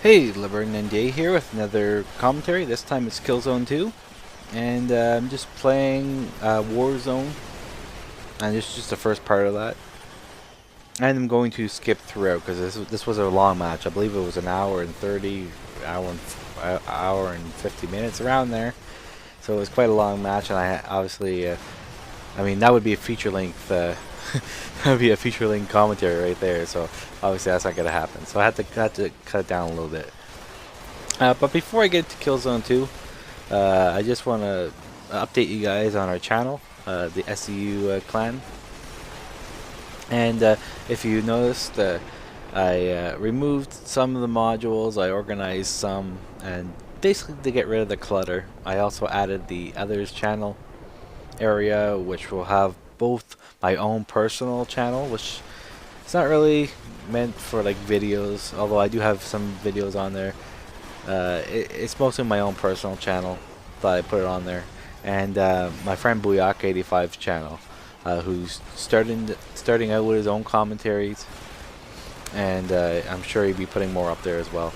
Hey, Libertin Day here with another commentary. This time it's Killzone 2, and I'm just playing Warzone, and this is just the first part of that. And I'm going to skip throughout because this was a long match. I believe it was an hour and 30, hour and 50 minutes around there. So it was quite a long match, and I obviously, I mean, that would be a feature length. That would be a feature length commentary right there. So obviously that's not gonna happen. So I had to cut it down a little bit. But before I get to Killzone 2, I just want to update you guys on our channel, the SEU clan. And if you noticed, I removed some of the modules, I organized some, and basically to get rid of the clutter. I also added the others channel area, which will have both my own personal channel, which it's not really meant for like videos, although I do have some videos on there. It's mostly my own personal channel that I put it on there, and my friend Booyak85's channel, who's starting out with his own commentaries, and I'm sure he'll be putting more up there as well.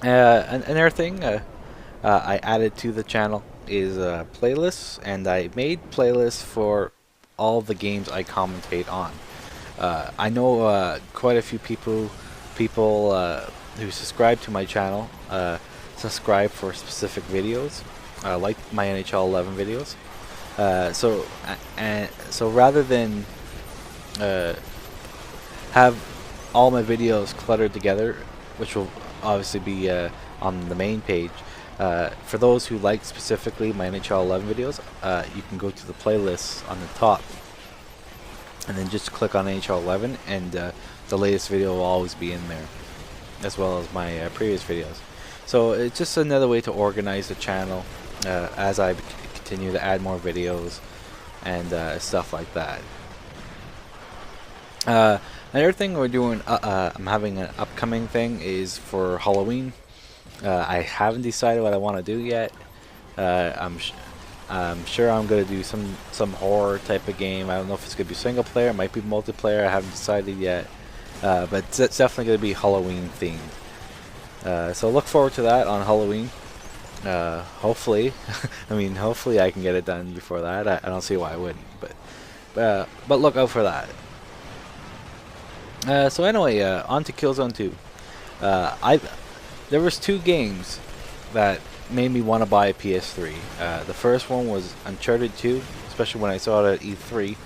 Another thing I added to the channel is playlists, and I made playlists for all the games I commentate on. I know quite a few people who subscribe to my channel subscribe for specific videos, like my NHL 11 videos. So rather than have all my videos cluttered together, which will obviously be on the main page, for those who like specifically my NHL 11 videos, you can go to the playlists on the top and then just click on NHL 11, and the latest video will always be in there, as well as my previous videos. So it's just another way to organize the channel as I continue to add more videos and stuff like that. Another thing we're doing, I'm having an upcoming thing, is for Halloween. I haven't decided what I want to do yet. I'm sure I'm gonna do some horror type of game. I don't know if it's gonna be single player, it might be multiplayer. I haven't decided yet, but it's definitely gonna be Halloween themed. So look forward to that on Halloween. Hopefully, I mean, hopefully I can get it done before that. I don't see why I wouldn't, but look out for that. So anyway, on to Killzone 2. There was two games that made me want to buy a PS3. The first one was Uncharted 2, especially when I saw it at E3,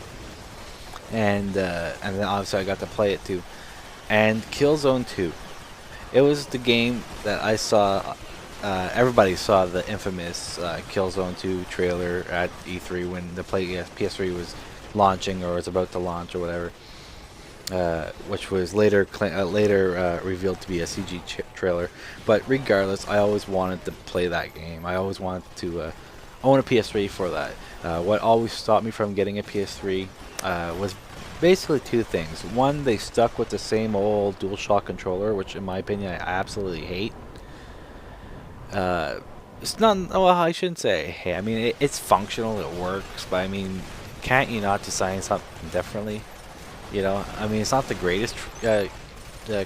and then obviously I got to play it too. And Killzone 2. It was the game that I saw. Everybody saw the infamous Killzone 2 trailer at E3 when the PS3 was launching, or was about to launch, or whatever. Which was later revealed to be a CG trailer. But regardless, I always wanted to play that game. I always wanted to own a PS3 for that. What always stopped me from getting a PS3 was basically two things. One, they stuck with the same old DualShock controller, which in my opinion I absolutely hate. It's not, well, I shouldn't say hey, I mean it's functional, it works, but I mean, can't you not design something differently? You know, I mean, it's not the greatest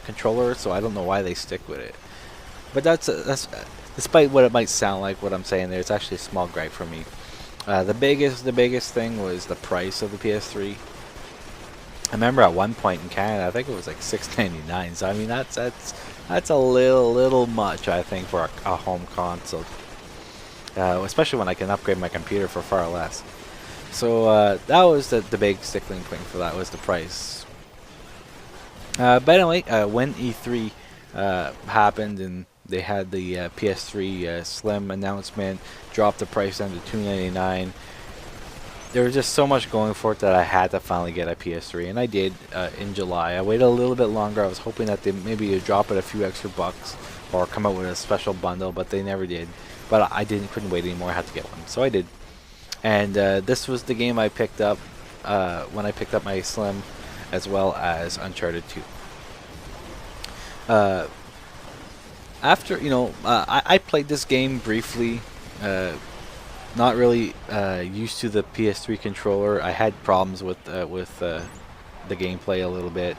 controller, so I don't know why they stick with it. But that's despite what it might sound like, what I'm saying there, it's actually a small gripe for me. The biggest thing was the price of the PS3. I remember at one point in Canada, I think it was like $6.99. So I mean, that's a little much, I think, for a home console. Especially when I can upgrade my computer for far less. So that was the big stickling point for that, was the price. But anyway, when E3 happened and they had the PS3 Slim announcement, dropped the price down to $2.99. There was just so much going for it that I had to finally get a PS3, and I did in July. I waited a little bit longer. I was hoping that they maybe would drop it a few extra bucks or come out with a special bundle, but they never did. But I couldn't wait anymore. I had to get one, so I did. And this was the game I picked up when I picked up my Slim, as well as Uncharted 2. After, you know, I played this game briefly, not really used to the PS3 controller. I had problems with the gameplay a little bit.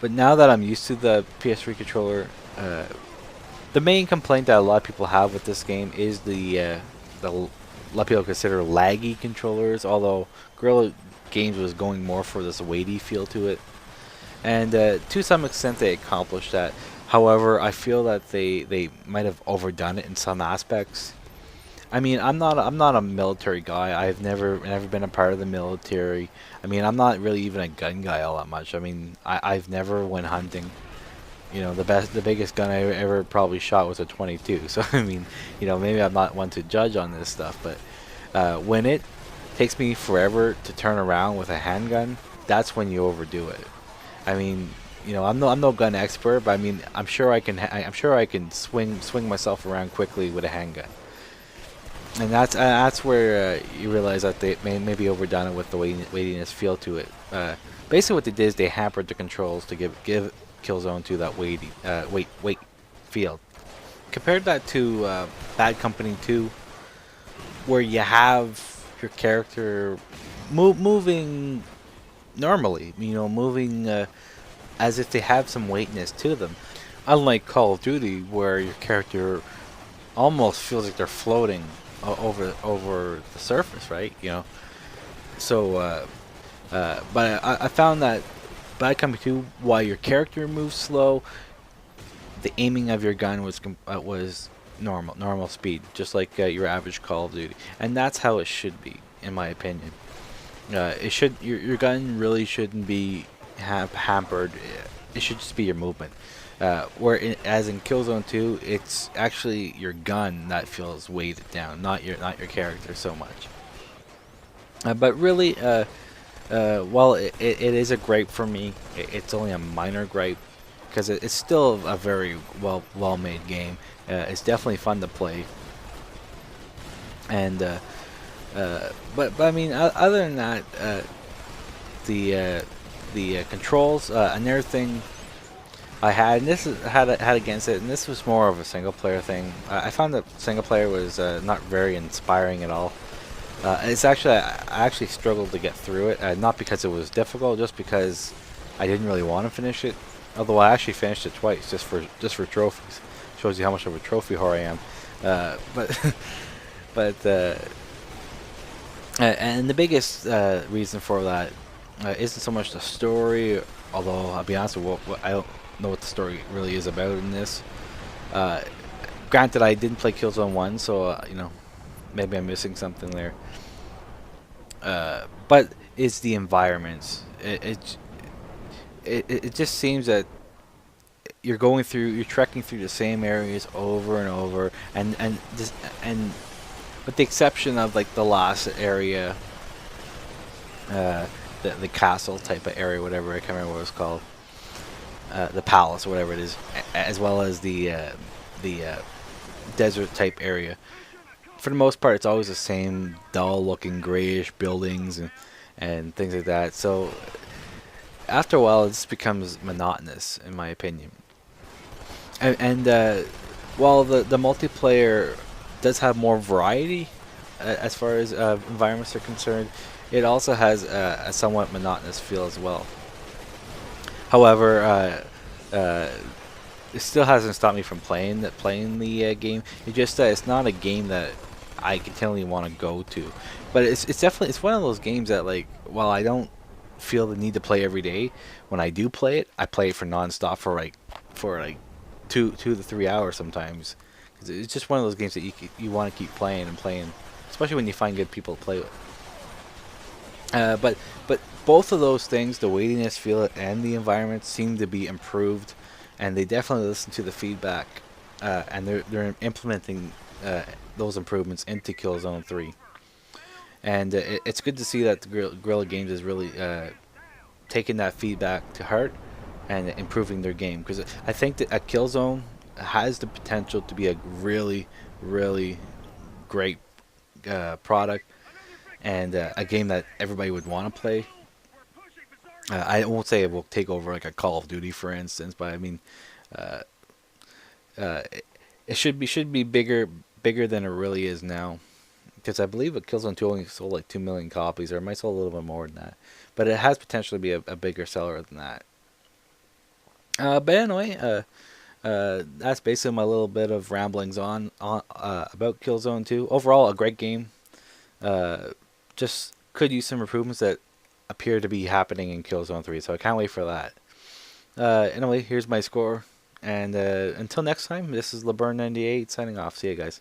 But now that I'm used to the PS3 controller, uh, the main complaint that a lot of people have with this game is the a lot of people consider laggy controllers. Although Guerrilla Games was going more for this weighty feel to it, and to some extent they accomplished that. However, I feel that they might have overdone it in some aspects. I mean, I'm not a military guy. I've never been a part of the military. I mean, I'm not really even a gun guy all that much. I mean, I've never went hunting. You know, the biggest gun I ever probably shot was a 22. So I mean, you know, maybe I'm not one to judge on this stuff, but when it takes me forever to turn around with a handgun, that's when you overdo it. I mean, you know, I'm no gun expert, but I mean, I'm sure I can swing myself around quickly with a handgun. And that's where you realize that they maybe overdone it with the weightiness feel to it. Basically, what they did is they hampered the controls to give Killzone to that weight feel. Compared that to Bad Company 2, where you have your character moving normally, you know, moving as if they have some weightness to them. Unlike Call of Duty, where your character almost feels like they're floating over the surface, right? You know, so but I found that Bad Company 2, while your character moves slow, the aiming of your gun was normal speed, just like your average Call of Duty, and that's how it should be, in my opinion. It should your gun really shouldn't be hampered. It should just be your movement. As in Killzone 2, it's actually your gun that feels weighted down, not your character so much. But really, while it is a gripe for me, it's only a minor gripe because it's still a very well made game. It's definitely fun to play, and but I mean, other than that, the controls, another thing I had, and this had against it, and this was more of a single player thing. I found that single player was not very inspiring at all. It's actually I actually struggled to get through it, not because it was difficult, just because I didn't really want to finish it. Although I actually finished it twice, just for trophies. Shows you how much of a trophy whore I am. But but and the biggest reason for that isn't so much the story, although I'll be honest with I don't know what the story really is about in this. Uh, Granted, I didn't play Killzone 1, so you know, maybe I'm missing something there. But it's the environments. It just seems that you're trekking through the same areas over and over, and with the exception of like the last area, the castle type of area, whatever, I can't remember what it was called, the palace or whatever it is, as well as the desert type area. For the most part, it's always the same dull-looking grayish buildings and things like that. So after a while, it just becomes monotonous, in my opinion. And while the multiplayer does have more variety as far as environments are concerned, it also has a somewhat monotonous feel as well. However, it still hasn't stopped me from playing the game. It just it's not a game that I continually want to go to, but it's definitely it's one of those games that, like, while I don't feel the need to play every day, when I do play it, I play it for nonstop for like 2 to 3 hours sometimes. 'Cause it's just one of those games that you want to keep playing and playing, especially when you find good people to play with. But both of those things, the weightiness, feel it, and the environment, seem to be improved, and they definitely listen to the feedback, and they're implementing those improvements into Killzone 3. And it's good to see that the Guerrilla Games is really taking that feedback to heart and improving their game, because I think that a Killzone has the potential to be a really great product, and a game that everybody would want to play. I won't say it will take over like a Call of Duty, for instance, but I mean, uh, it should be bigger than it really is now. Because I believe it Killzone 2 only sold like 2 million copies, or it might sell a little bit more than that. But it has potential to be a bigger seller than that. But anyway, that's basically my little bit of ramblings on about Killzone 2. Overall, a great game. Just could use some improvements that appear to be happening in Killzone 3, so I can't wait for that. Anyway, here's my score. And until next time, this is LeBurn98 signing off. See you guys.